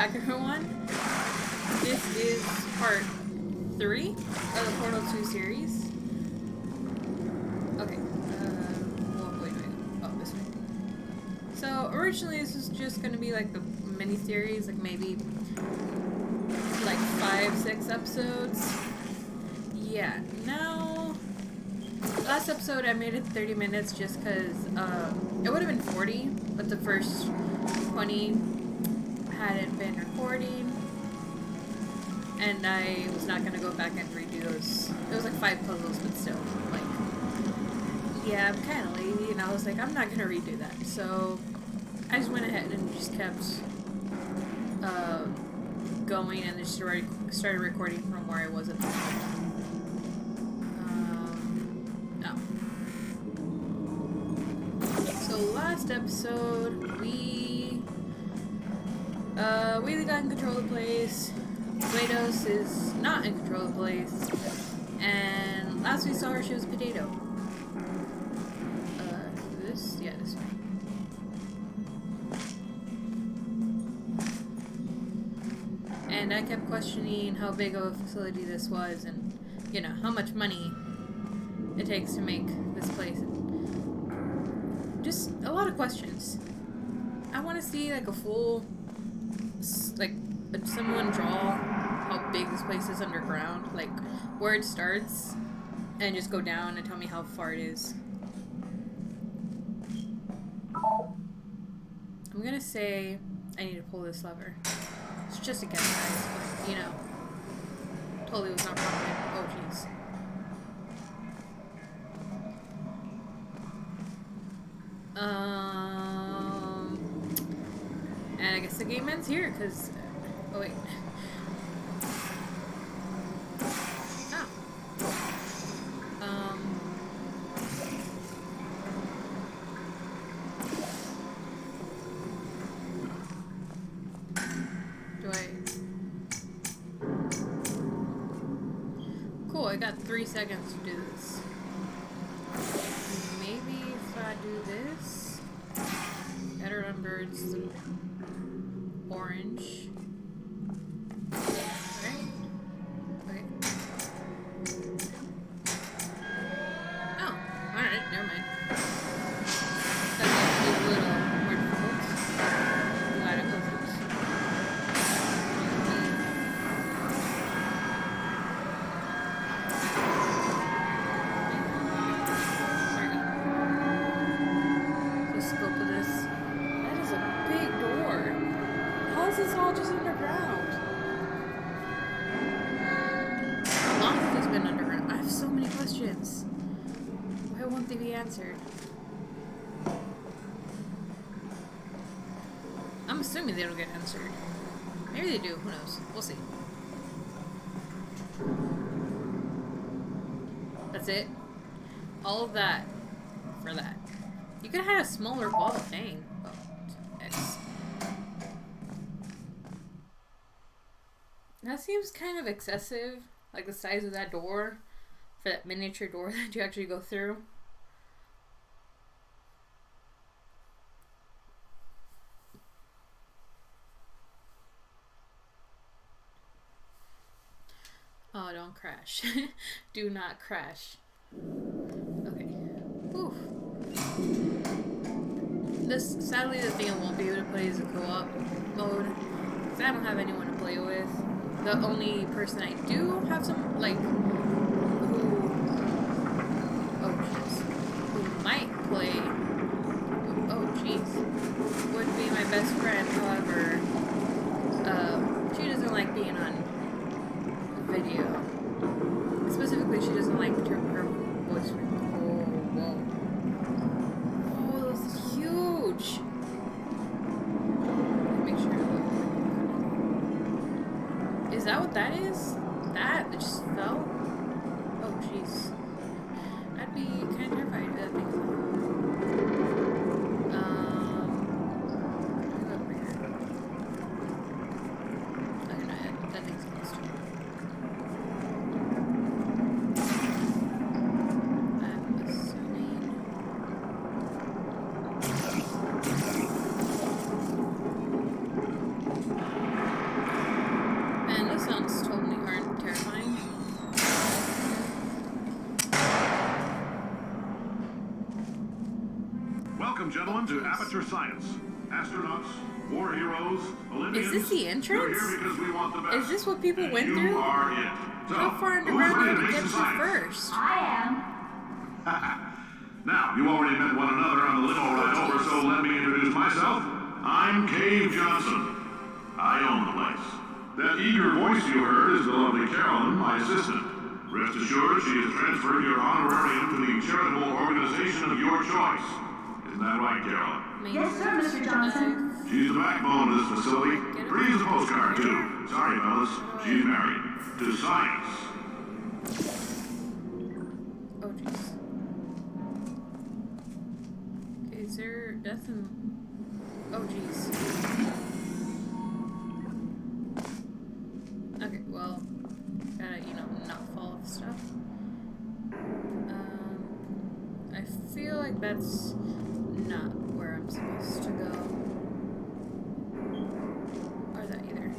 back, everyone. This is part 3 of the Portal 2 series. Okay, well, wait. Oh, this way. So, originally this was just gonna be like the mini-series, like maybe like 5-6 episodes. Yeah, now, last episode I made it 30 minutes just because it would have been 40, but the first 20 hadn't been recording, and I was not going to go back and redo those. It was like 5 puzzles, but still, like, yeah, I'm kind of lazy, and I was like, I'm not going to redo that, so I just went ahead and just kept going, and just started recording from where I was at the time. So last episode, we got in control of the place. GLaDOS is not in control of the place. And last we saw her, she was a potato. This? Yeah, this way. And I kept questioning how big of a facility this was and, you know, how much money it takes to make this place. Just a lot of questions. I want to see, like, a full, like, someone draw how big this place is underground, like, where it starts, and just go down and tell me how far it is. I'm gonna say I need to pull this lever. It's just a guess, guys, but, you know, totally was not prominent. Oh, jeez. And I guess the game ends here, because... Oh, wait. Oh. Do I... Cool, I got 3 seconds to do this. Maybe if I do this... Gotta remember it's the orange. Okay. Okay. Oh, alright, never mind. That's actually a little more difficult. Glad it wasn't. The scope of this. That is a big door. How is this all just underground? How long has this been underground? I have so many questions. Why won't they be answered? I'm assuming they don't get answered. Maybe they do. Who knows? We'll see. That's it. All of that for that. You could have had a smaller ball thing. Oh, X. That seems kind of excessive, like the size of that door, for that miniature door that you actually go through. Oh, don't crash. Do not crash. Okay. Oof. Sadly, the thing I won't be able to play is a co-op mode, because I don't have anyone to play with. The only person I do have some, like, who might play, would be my best friend. However, she doesn't like being on video. Specifically, she doesn't like her voice. Whoa. Oh, this is huge. Make sure. Is that what that is? That just fell? Oh, jeez. I'd be kind of terrified if that thing fell. Over here. Okay, no, that thing's close to me. Welcome, gentlemen, to Aperture Science. Astronauts, war heroes, Olympians. Is this the entrance? We're here because we want the best. Is this what people And went you through? are it. So, How far who's underground ready did to we make get some to science? first? I am. Now, you already met one another on the limo ride over, so let me introduce myself. I'm Cave Johnson. I own the place. That eager voice you heard is the lovely Carolyn, my assistant. Rest assured, she has transferred your honorarium to the charitable organization of your choice. Isn't that right, Carolyn? Yes, sir, Mr. Johnson. She's the backbone of this facility. Pretty as a postcard, too. Sorry, fellas. She's married. To science. Oh, jeez. Okay, is there death in... Oh, jeez. Okay, well, gotta, not fall off stuff. I feel like that's not where I'm supposed to go. Or that either.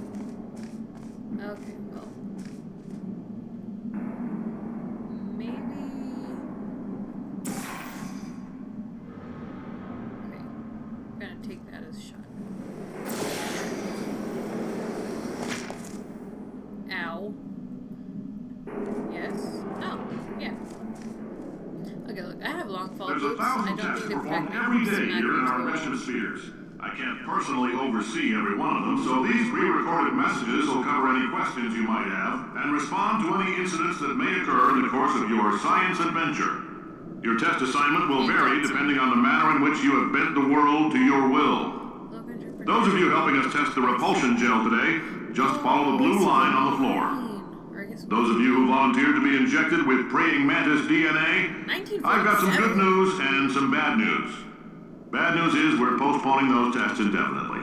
Okay, well. Maybe... Okay. I'm gonna take that as a shot. Ow. Yes? No. Yeah. Okay, look, I have long fall There's boots. I 1,000 don't tests think they're performed pregnant. every so day I'm not here in gonna our go mission on. spheres. I can't personally oversee every one of them, so these pre-recorded messages will cover any questions you might have and respond to any incidents that may occur in the course of your science adventure. Your test assignment will vary depending on the manner in which you have bent the world to your will. Those of you helping us test the repulsion gel today, just follow the blue line on the floor. Those of you who volunteered to be injected with praying mantis DNA, I've got some good news and some bad news. Bad news is we're postponing those tests indefinitely.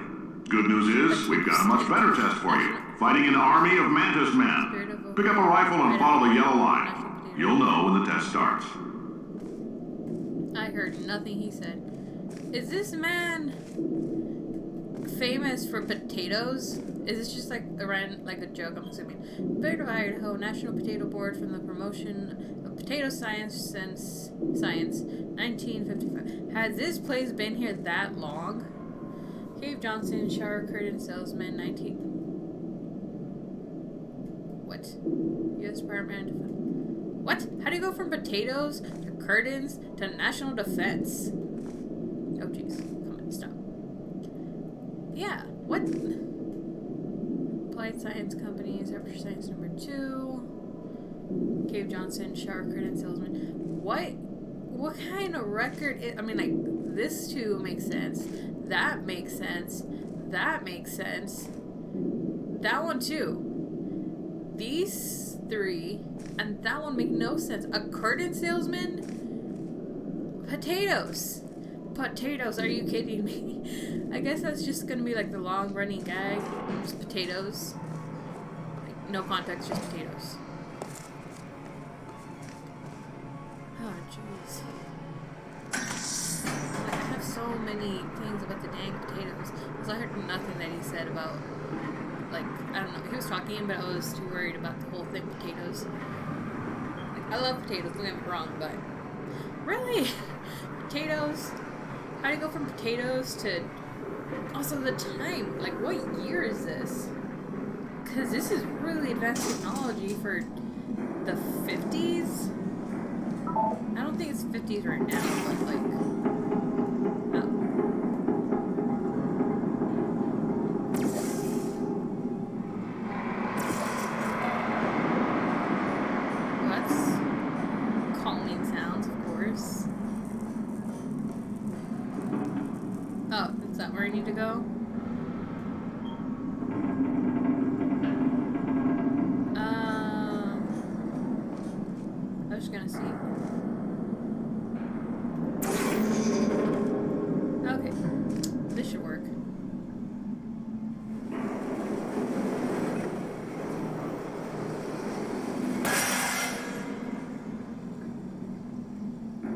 Good news is we've got a much better test for you. Fighting an army of mantis men. Pick up a rifle and follow the yellow line. You'll know when the test starts. I heard nothing he said. Is this man famous for potatoes? Is this just like a joke, I'm assuming? Third of Idaho National Potato Board from the promotion of potato science since 1955. Has this place been here that long? Cave Johnson, shower curtain salesman, 19... What? U.S. Department of Defense. What? How do you go from potatoes to curtains to national defense? Oh, jeez. Come on, stop. Yeah, what? Applied Science Companies, Aperture Science number 2. Cave Johnson, shower curtain salesman. What kind of record I mean, like, this too makes sense. That makes sense. That makes sense. That one too. These 3 and that one make no sense. A curtain salesman? Potatoes. Potatoes, are you kidding me? I guess that's just gonna be like the long running gag. Just potatoes. Like, no context, just potatoes. Oh, jeez. Like, I have so many things about the dang potatoes. Because I heard nothing that he said about, like, I don't know. He was talking, but I was too worried about the whole thing, potatoes. Like, I love potatoes, don't get me wrong, but... Really? Potatoes? How do you go from potatoes to... Also, the time. Like, what year is this? Because this is really advanced technology for the 50s? I don't think it's 50s right now, but, like... Oh. That's calming sounds, of course. Oh, is that where I need to go? I was just gonna see. Okay, this should work.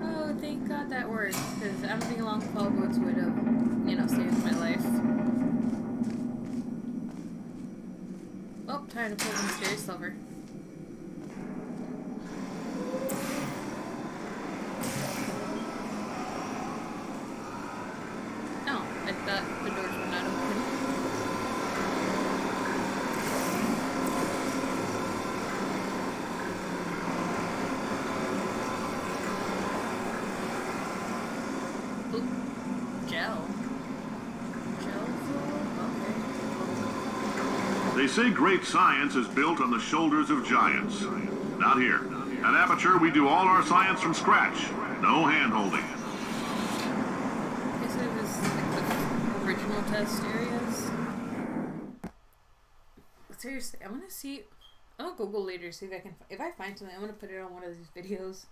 Oh, thank God that worked, because I don't think long fall boots would have, saved my life. Oh, trying to pull the mysterious lever. say great science is built on the shoulders of giants. Not here. At Aperture, we do all our science from scratch. No hand-holding. These are just like the original test areas. Seriously, I'm gonna see. I'll Google later, see if I can. If I find something, I'm gonna put it on one of these videos.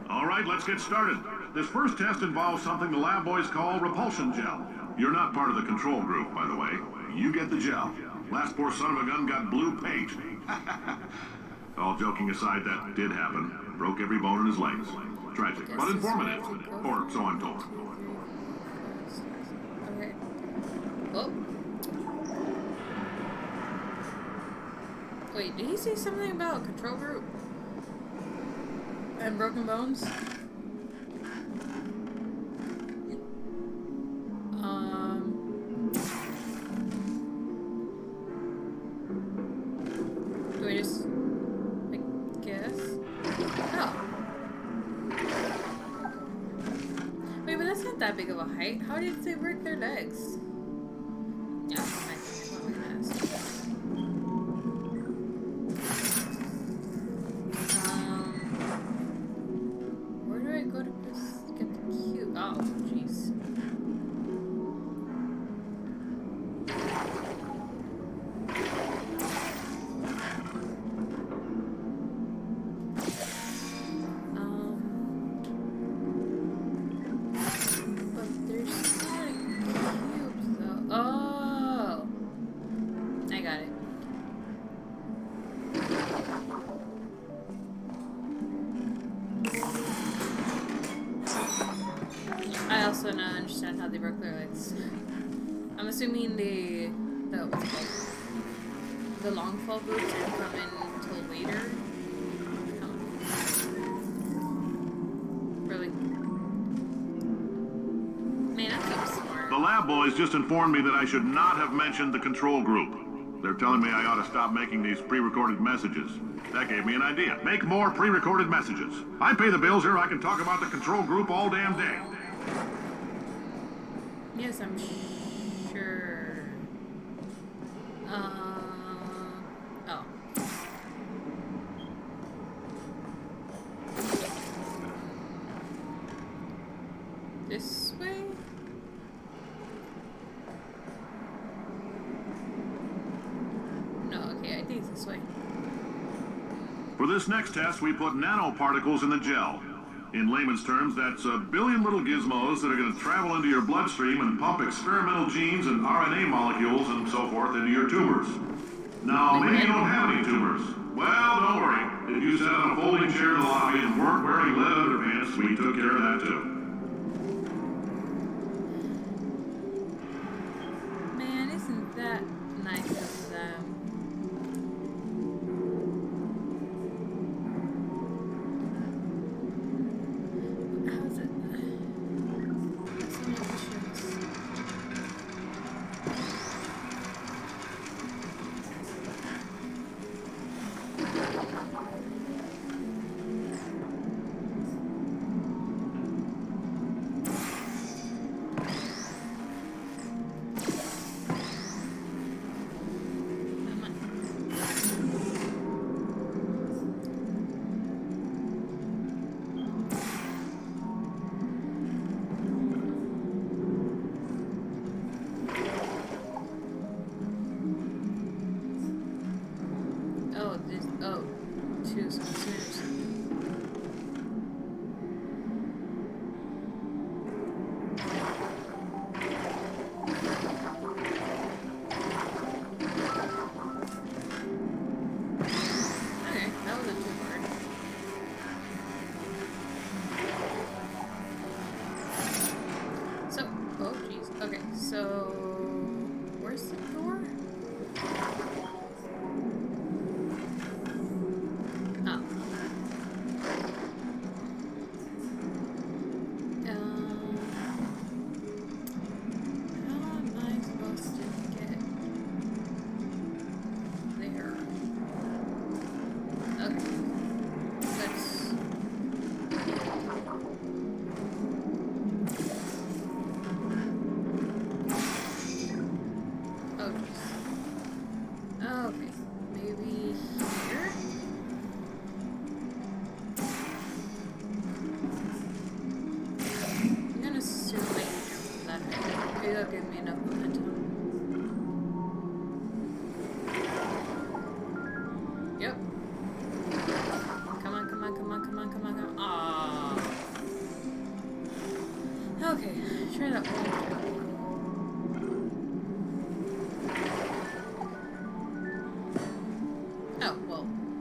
Alright, let's get started. This first test involves something the lab boys call repulsion gel. You're not part of the control group, by the way. You get the gel. Last poor son of a gun got blue paint. All joking aside, that did happen. Broke every bone in his legs. Tragic, but informative. Or so I'm told. Okay. Oh. Wait, did he say something about control group? And broken bones? Do I just, I guess? Oh. Wait, but that's not that big of a height. How did they break their legs? Yeah, I think I'm gonna ask. Where do I go to get the cube? Oh, jeez. But there's not cubes though. Oh, I got it. I also now understand how they broke their legs. I'm assuming the what's it called? The long fall boots didn't come in until later. No. Really? Man, I'm so smart. The lab boys just informed me that I should not have mentioned the control group. They're telling me I ought to stop making these pre-recorded messages. That gave me an idea. Make more pre-recorded messages. I pay the bills here, I can talk about the control group all damn day. Yes, I'm sure. Oh. This way? No, okay, I think it's this way. For this next test, we put nanoparticles in the gel. In layman's terms, that's a billion little gizmos that are going to travel into your bloodstream and pump experimental genes and RNA molecules and so forth into your tumors. Now, maybe you don't have any tumors. Well, don't worry. If you sat on a folding chair in the lobby and weren't wearing lead underpants, we took care of that too. Man, isn't that nice of them? How's it? So many questions. Come on. Oh, this. Oh, two sensors. Okay, that wasn't too hard. So, oh jeez. Okay, so where's the door? Oh.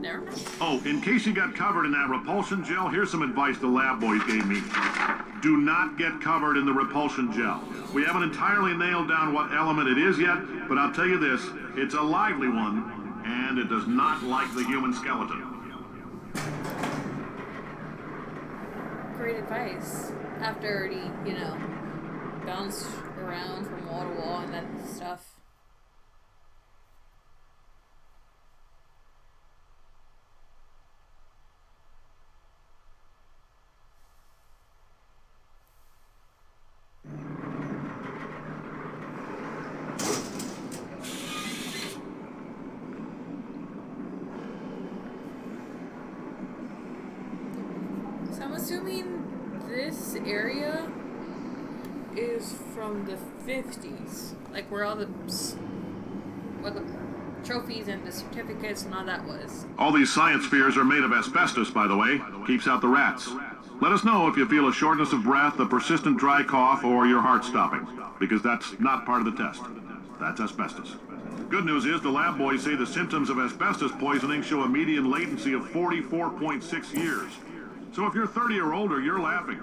Never mind. Oh, in case you got covered in that repulsion gel, here's some advice the lab boys gave me. Do not get covered in the repulsion gel. We haven't entirely nailed down what element it is yet, but I'll tell you this, it's a lively one, and it does not like the human skeleton. Great advice. After already, bounced around from wall to wall and that stuff. So I'm assuming this area is from the 50s, like where all the trophies and the certificates and all that was. All these science spheres are made of asbestos, by the way. Keeps out the rats. Let us know if you feel a shortness of breath, a persistent dry cough, or your heart stopping, because that's not part of the test. That's asbestos. Good news is the lab boys say the symptoms of asbestos poisoning show a median latency of 44.6 years. So if you're 30 or older, you're laughing.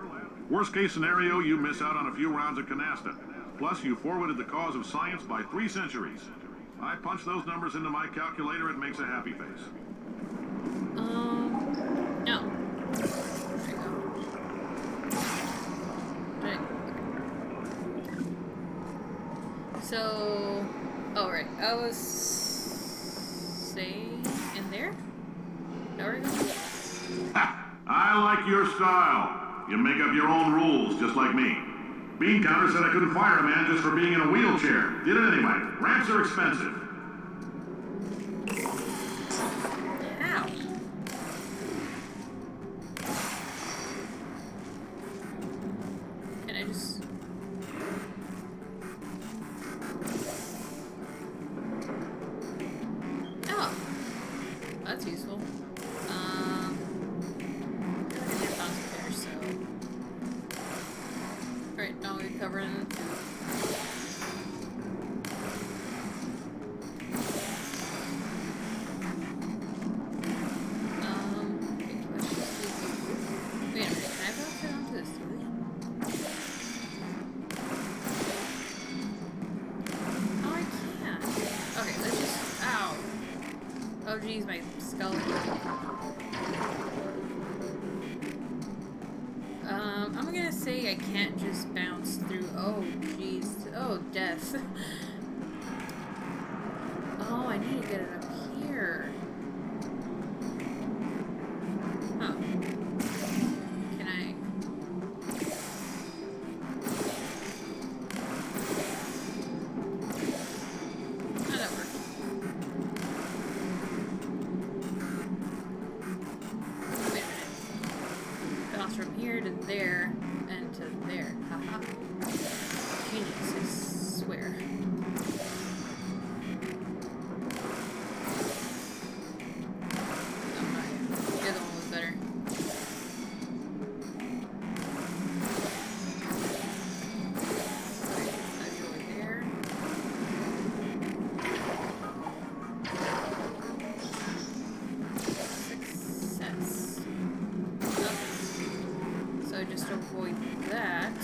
Worst case scenario, you miss out on a few rounds of canasta. Plus, you forwarded the cause of science by 3 centuries. I punch those numbers into my calculator, it makes a happy face. No. There you go. Right. Okay. So, oh right, I was saying in there? No, we're going to Ha! I like your style. You make up your own rules, just like me. Bean Counter said I couldn't fire a man just for being in a wheelchair. Did it anyway. Ramps are expensive. How? Can I just... Oh. That's useful. Alright, now we're covering... Okay, let's just do... Wait a minute, can I bounce it onto this ceiling? Oh, I can't. Okay, let's just... Ow. Oh geez, my skeleton. I'm gonna say I can't just bounce through. Oh, jeez. Oh, death. Oh, I need to get it up here. Huh. Can I... Oh, that worked. Wait a minute. Bounce from here to there. And to there. Haha. Genius, I swear. Oh my. The other one was better. Okay, I'll go over there. Success. Okay. So just avoid that.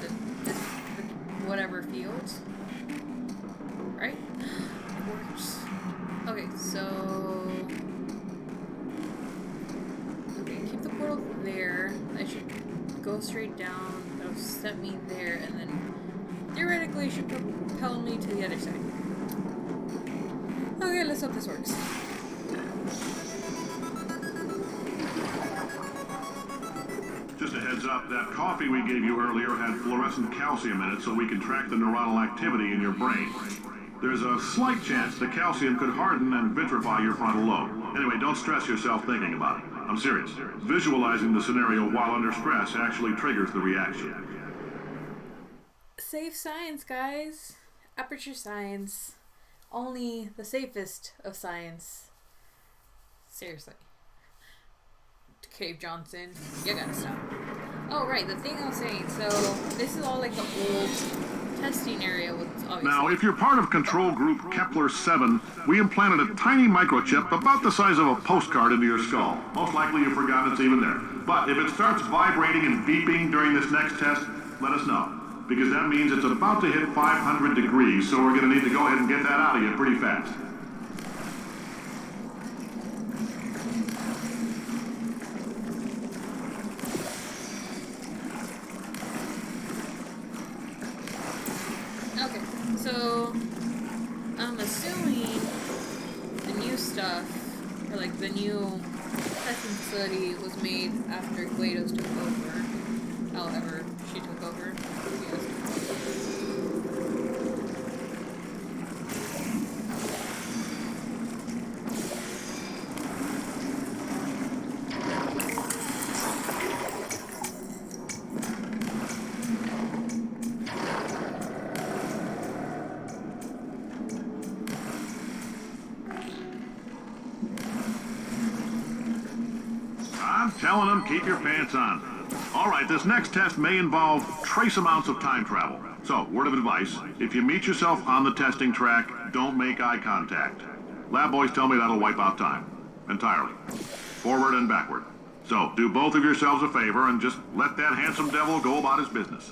The whatever field. Right? It works. Okay, so... Okay, keep the portal there. I should go straight down. That'll set me there, and then theoretically it should propel me to the other side. Okay, let's hope this works. Just a heads up, that coffee we gave you earlier had fluorescent calcium in it so we can track the neuronal activity in your brain. There's a slight chance the calcium could harden and vitrify your frontal lobe. Anyway, don't stress yourself thinking about it. I'm serious. Visualizing the scenario while under stress actually triggers the reaction. Safe science, guys. Aperture science. Only the safest of science. Seriously. Cave Johnson, you gotta stop. Oh, right, the thing I was saying, so this is all like the old testing area was obviously... Now, if you're part of control group Kepler-7, we implanted a tiny microchip about the size of a postcard into your skull. Most likely you've forgotten it's even there. But if it starts vibrating and beeping during this next test, let us know. Because that means it's about to hit 500 degrees, so we're going to need to go ahead and get that out of you pretty fast. Okay, so I'm assuming the new stuff, or like the new testing facility, was made after GLaDOS took over. However, she took over. Yes. I'm telling them, keep your pants on. All right, this next test may involve trace amounts of time travel. So, word of advice, if you meet yourself on the testing track, don't make eye contact. Lab boys tell me that'll wipe out time. Entirely. Forward and backward. So, do both of yourselves a favor and just let that handsome devil go about his business.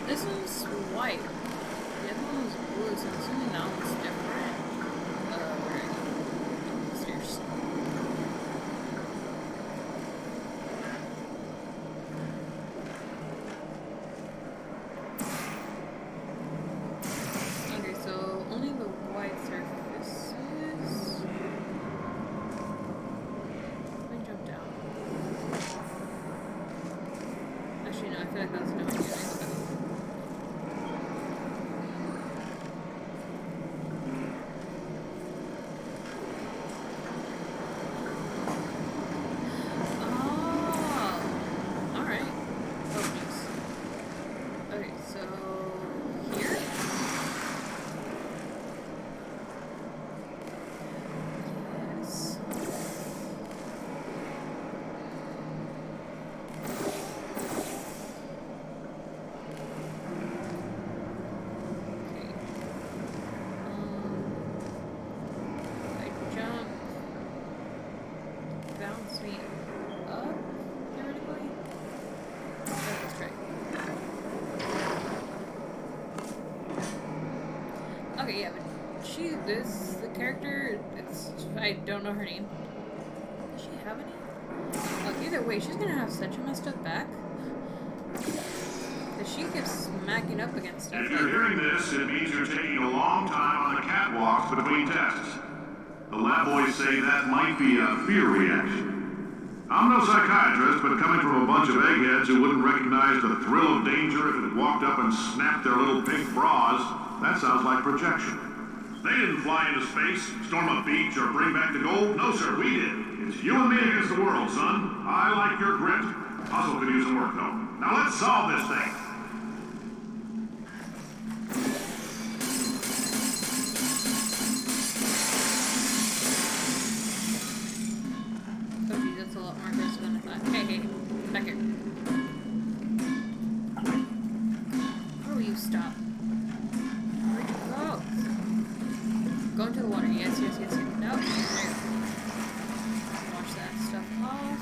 This one's white. The other one was blue, so I'm assuming that one's different. Right. Stairs. Okay, so only the white surfaces. Let me jump down. Actually, no, I feel like that's no idea. Bounce me up, theoretically? That's right. Okay, yeah, but the character, I don't know her name. Does she have any? Oh, either way, she's gonna have such a messed up back. Because she keeps smacking up against stuff. If you're hearing this, it means you're taking a long time on the catwalks between tests. The lab boys say that might be a fear reaction. I'm no psychiatrist, but coming from a bunch of eggheads who wouldn't recognize the thrill of danger if it walked up and snapped their little pink bras, that sounds like projection. They didn't fly into space, storm a beach, or bring back the gold. No, sir, we did. It's you and me against the world, son. I like your grit. Puzzle could use some work, though. Now let's solve this thing. That's a lot more aggressive than I thought. Hey, back here. Where will you stop? Where'd you go? Go into the water. Yes. No. There. Wash that stuff off.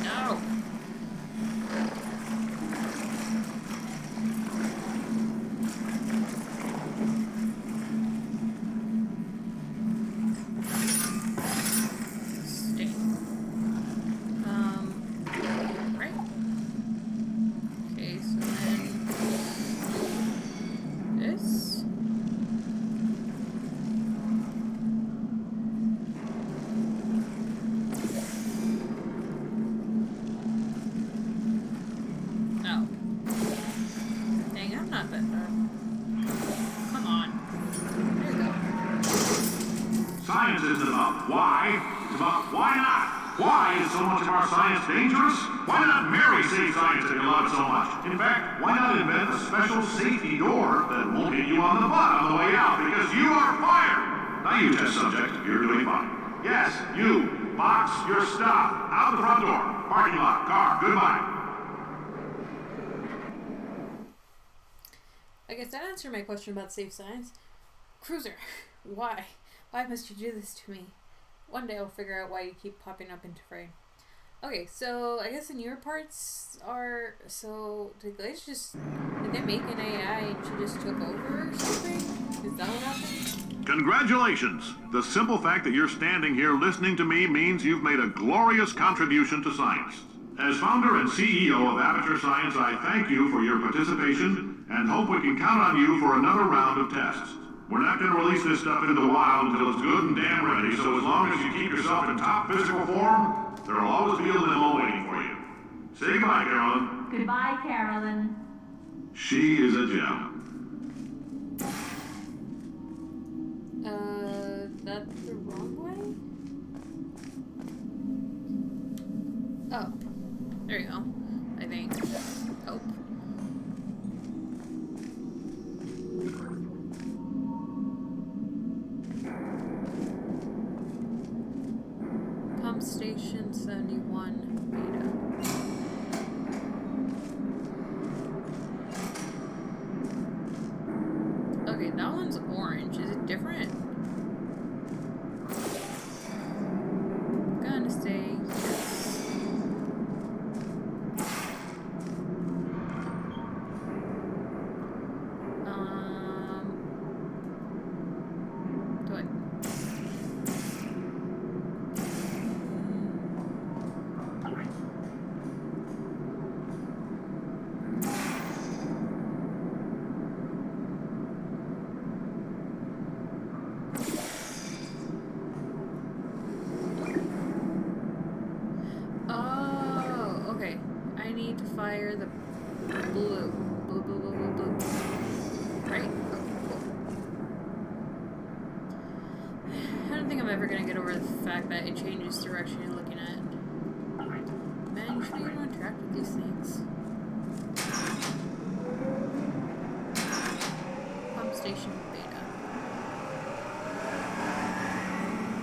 No. Right. Okay, so then not that dark. Come on. There you go. Science isn't about why, it's about why not. Why is so much of our science dangerous? Why not Mary save science if you love it so much? In fact, why not invent a special safety door that won't hit you on the butt on the way out because you are fired? Now you test subject, you're doing fine. Yes, you. Box your stuff. Out the front door. Parking lot. Car. Goodbye. I guess that answered my question about safe science. Cruiser, why? Why must you do this to me? One day I'll figure out why you keep popping up into frame. Okay, so I guess the newer parts are... So, did Glaze just... Did they make an AI and she just took over or something? Is that what happened? Congratulations! The simple fact that you're standing here listening to me means you've made a glorious contribution to science. As founder and CEO of Aperture Science, I thank you for your participation and hope we can count on you for another round of tests. We're not going to release this stuff into the wild until it's good and damn ready, so as long as you keep yourself in top physical form, there'll always be a limo waiting for you. Say goodbye, Carolyn. Goodbye, Carolyn. She is a gem. That's the wrong way? Oh. There you go. I think. Oh. Pump Station 71 Beta. Okay, that one's orange. Is it different? Gonna say yes. Do it. Oh, okay. I need to fire the blue. Blue, blue, blue, blue, blue. Right? Okay, cool. I don't think I'm ever gonna get over the fact that it changes direction you're looking at. Man, you should be able to interact with these things. Pump Station Beta.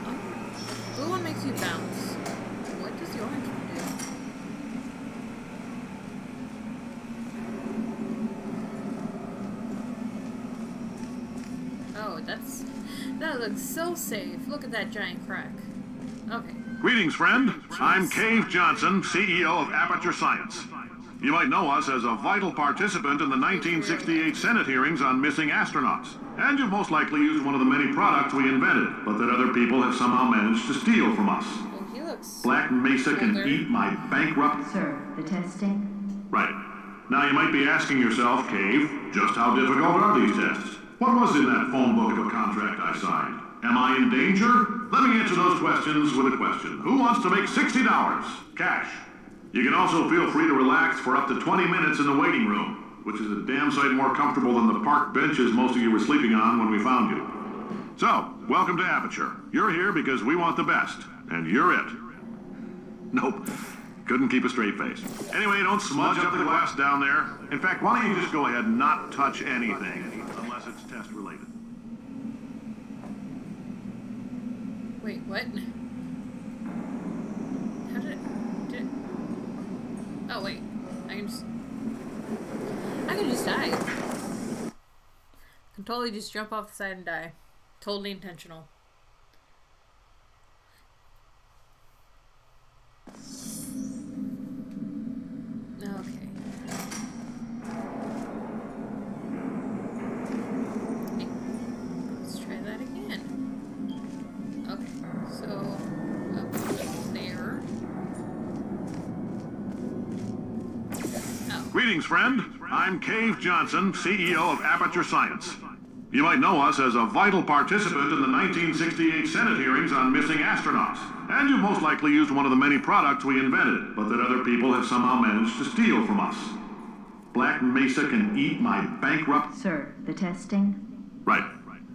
Oh. Blue one makes you bounce. What does the orange one do? Oh, that looks so safe. Look at that giant crack. Okay. Greetings, friend. I'm Cave Johnson, CEO of Aperture Science. You might know us as a vital participant in the 1968 Senate hearings on missing astronauts. And you've most likely used one of the many products we invented, but that other people have somehow managed to steal from us. Well, he looks Black Mesa can older. eat my bankrupt... Sir, the testing? Right. Now you might be asking yourself, Cave, just how difficult are these tests? What was in that phone book of a contract I signed? Am I in danger? Let me answer those questions with a question. Who wants to make $60? Cash. You can also feel free to relax for up to 20 minutes in the waiting room, which is a damn sight more comfortable than the park benches most of you were sleeping on when we found you. So, welcome to Aperture. You're here because we want the best, and you're it. Nope. Couldn't keep a straight face. Anyway, don't smudge up the glass down there. In fact, why don't you just go ahead and not touch anything, unless it's test related. Wait, what? How did it... Oh, wait. I can just die. I can totally just jump off the side and die. Totally intentional. Okay. Let's try that again. Okay, so up there. Oh. Greetings, friend. I'm Cave Johnson, CEO of Aperture Science. You might know us as a vital participant in the 1968 Senate hearings on missing astronauts. And you've most likely used one of the many products we invented, but that other people have somehow managed to steal from us. Black Mesa can eat my bankrupt... Sir, the testing? Right.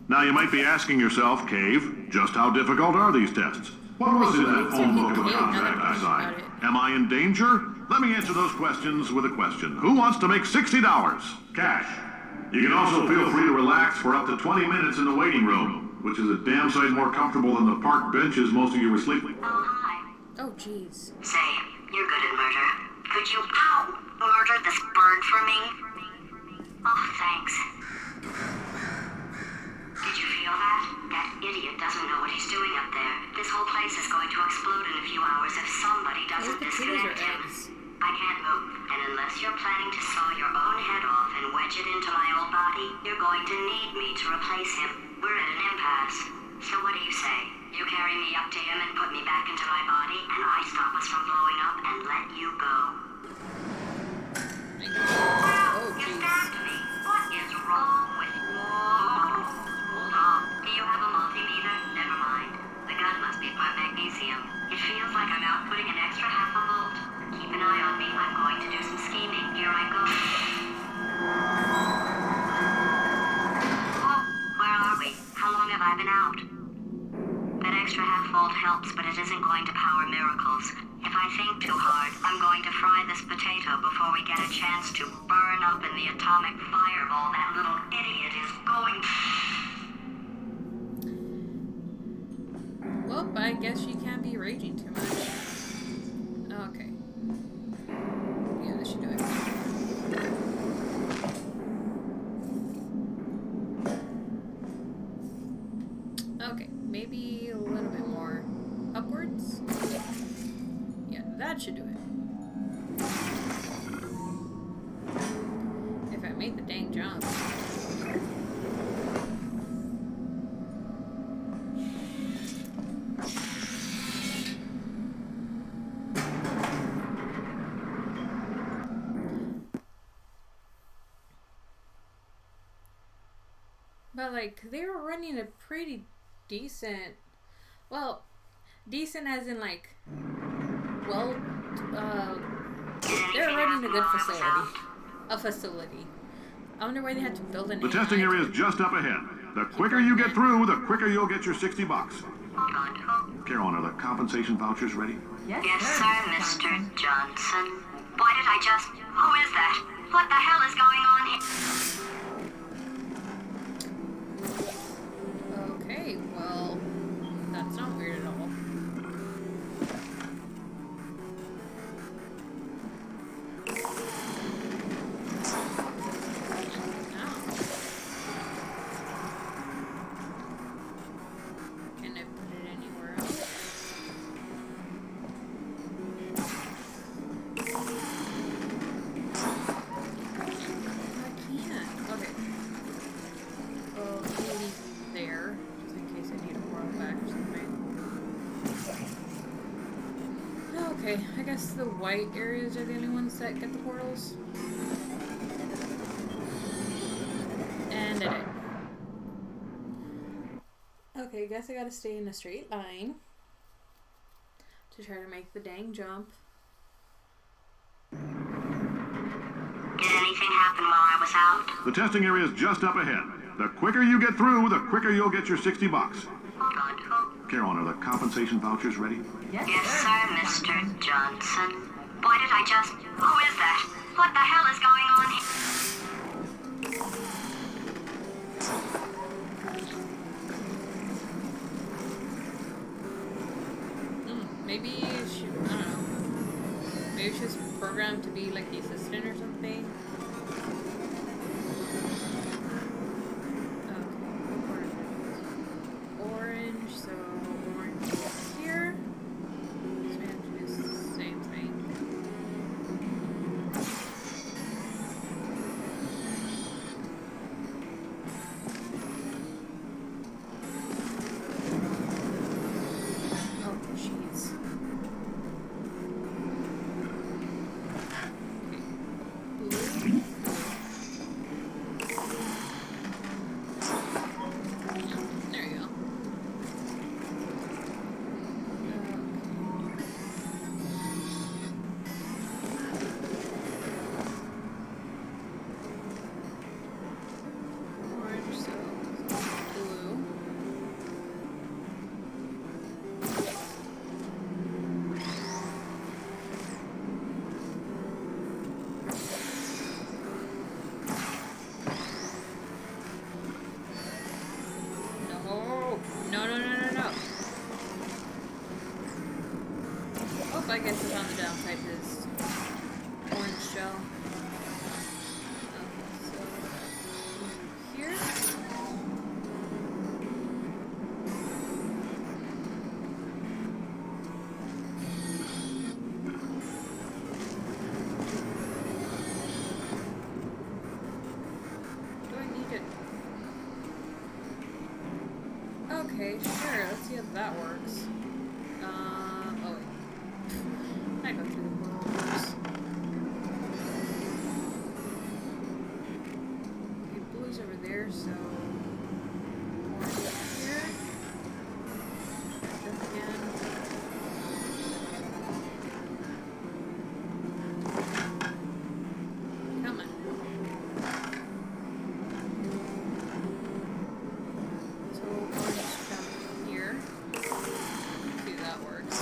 Now you might be asking yourself, Cave, just how difficult are these tests? What was it in that phone book of a contract I signed? Am I in danger? Let me answer those questions with a question. Who wants to make $60? Cash. You can also feel free to relax for up to 20 minutes in the waiting room, which is a damn sight more comfortable than the park benches most of you were sleeping. Oh, hi. Oh, jeez. Say, you're good at murder. Could you, murder this bird for me? Oh, thanks. Did you feel that? That idiot doesn't know what he's doing up there. This whole place is going to explode in a few hours if somebody doesn't disconnect him. I can't move, and unless you're planning to saw your own head off and wedge it into my old body, you're going to need me to replace him. We're at an impasse. So what do you say? You carry me up to him and put me back into my body, and I stop us from blowing up and let you go. Oh, You jeez. stabbed me. What is wrong with you? Hold on. Do you have a multimeter? Never mind. The gun must be part magnesium. It feels like I'm outputting an extra half a volt. Keep an eye on me. I'm going to do some scheming. Here I go. Oh, where are we? How long have I been out? That extra half volt helps, but it isn't going to power miracles. If I think too hard, I'm going to fry this potato before we get a chance to burn up in the atomic fireball that little idiot is going. Well, I guess she can't be raging too much. Okay. Yeah, this should do it. Okay, maybe a little bit more upwards. Yeah, that should do it. If I made the dang jump. But like they were running a pretty decent, well, decent as in like, well, they're running a good facility. I wonder why they had to build an The testing AI. area is just up ahead. The quicker you get through, the quicker you'll get your $60. Hold on. Carolyn, are the compensation vouchers ready? Yes, Yes, sir, sir, Mr. Johnson. Why did I just... Who is that? What the hell is going on here? Okay, well, that's not weird at all. Can I put it anywhere else? I can't. Okay. Well, maybe there, just in case I need a portal back or something. Okay, I guess the white areas are the only ones that get the portals. And I did. Okay, I guess I gotta stay in a straight line to try to make the dang jump. Did anything happen while I was out? The testing area is just up ahead. The quicker you get through, the quicker you'll get your $60. Hold on. Carolyn, are the compensation vouchers ready? Yes, Yes, sir, Mr. Johnson. Why did I just... Who is that? What the hell is going on here? Maybe she, I don't know. Maybe she's programmed to be like the assistant or something. Okay, orange, so orange is here. So we have to do the same thing. Oh, jeez. Okay. Blue. if that works. Oh wait. I go through the portals. Okay, blue's over there, so orange here. Back up again. Come on. So orange jump here. See if that works.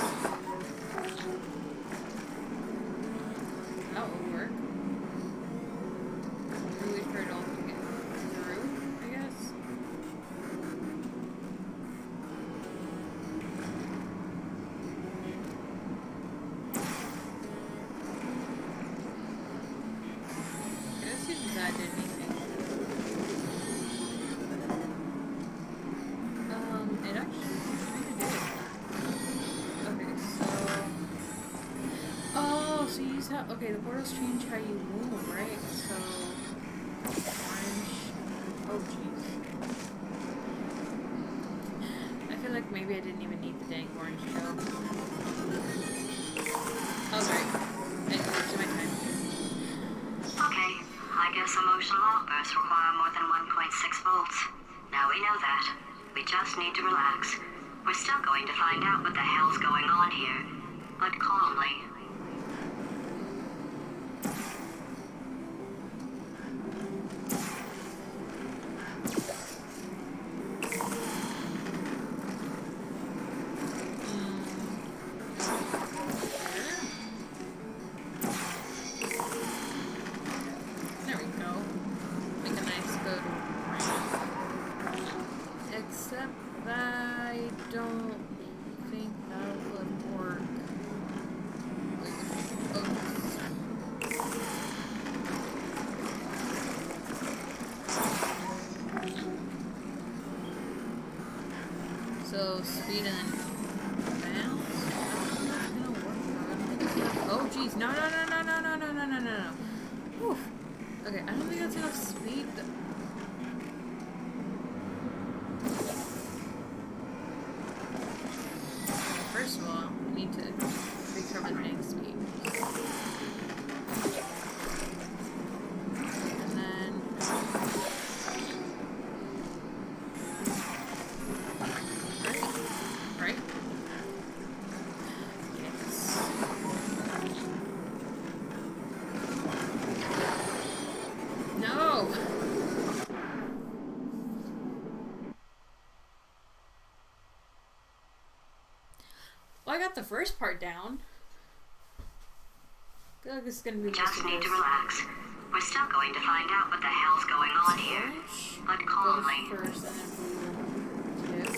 That will work. Maybe wait for it all to get through, I guess. Okay, let's see if that did anything. It actually did. Okay, so... Oh, so you use how... Okay, the portals change how you move, right? So... Orange... Oh, jeez. I feel like maybe I didn't even need the dang orange gel. Oh, right. I wasted my time. Okay, I guess emotional outbursts require more than 1.6 volts. Now we know that. We just need to relax. We're still going to find out what the hell's going on here, but calmly. There we go. Make a nice good ring. Except that I don't think that would work. Wait, so speed and bounce? That's gonna work. I don't think it's enough. Oh jeez, no. Whew. Okay, I don't think that's enough speed though. First of all, we need to recover the max speed. And then... Right? Yes. No! Well, I got the first part down. I feel like this is gonna be We just need to relax. We're still going to find out what the hell's going on here, but calmly. First, and then blue. Tip.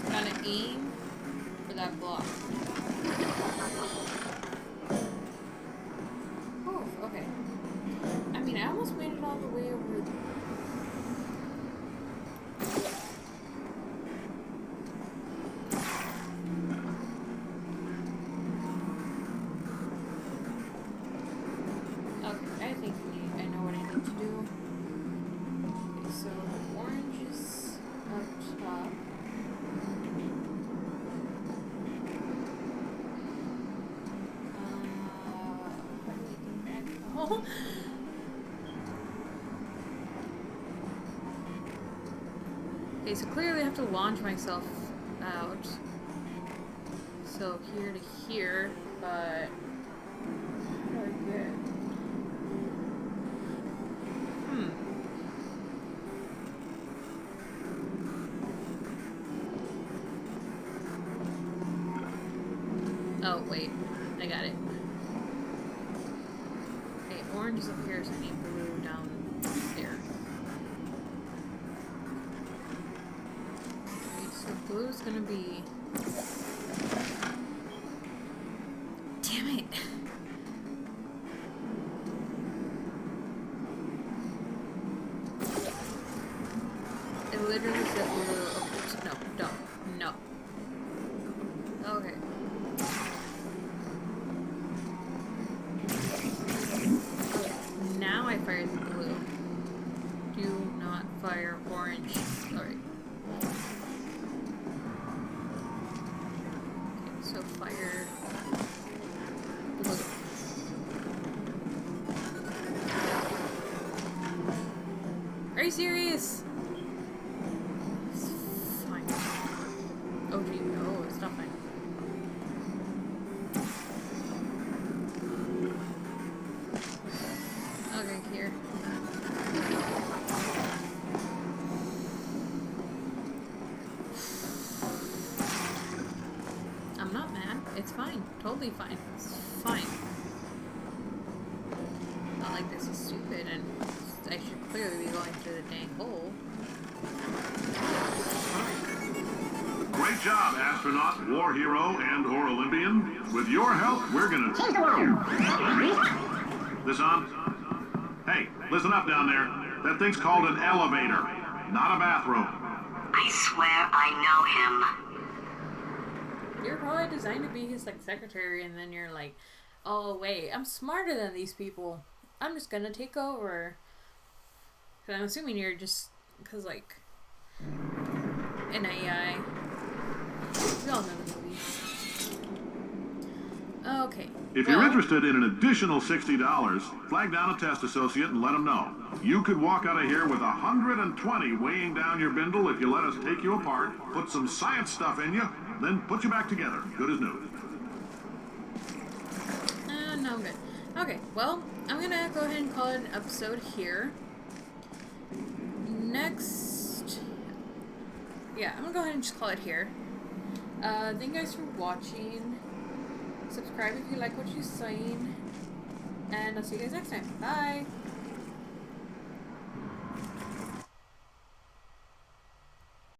Gotta aim for that block. Oh, okay. I mean, I almost made it all the way over. Okay, I think I know what I need to do. Okay, so orange is up top. Oh. Okay, so clearly I have to launch myself out. So here to here, but how do I get? Oh wait, I got it. Okay, orange is up here, so I need blue down there. Okay, so blue's gonna be... Damn it! It literally said blue. Oh, you serious? It's fine. Oh gee, no, it's not fine. Okay, here. I'm not mad. It's fine. Totally fine. It's fine. Not like this is stupid and I should clearly be going through the dang hole. Great job, astronaut, war hero, and/or Olympian. With your help, we're gonna... This on? Hey, listen up down there. That thing's called an elevator, not a bathroom. I swear I know him. You're probably designed to be his like secretary and then you're like, oh wait, I'm smarter than these people. I'm just gonna take over. Cause I'm assuming you're just, cause like, an AI. We all know the movies. Okay. If you're interested in an additional $60, flag down a test associate and let them know. You could walk out of here with 120 weighing down your bindle if you let us take you apart, put some science stuff in you, then put you back together. Good as new. No, I'm good. Okay, well, I'm gonna go ahead and call it an episode here. Next... Yeah, I'm gonna go ahead and just call it here. Thank you guys for watching. Subscribe if you like what you've seen. And I'll see you guys next time. Bye!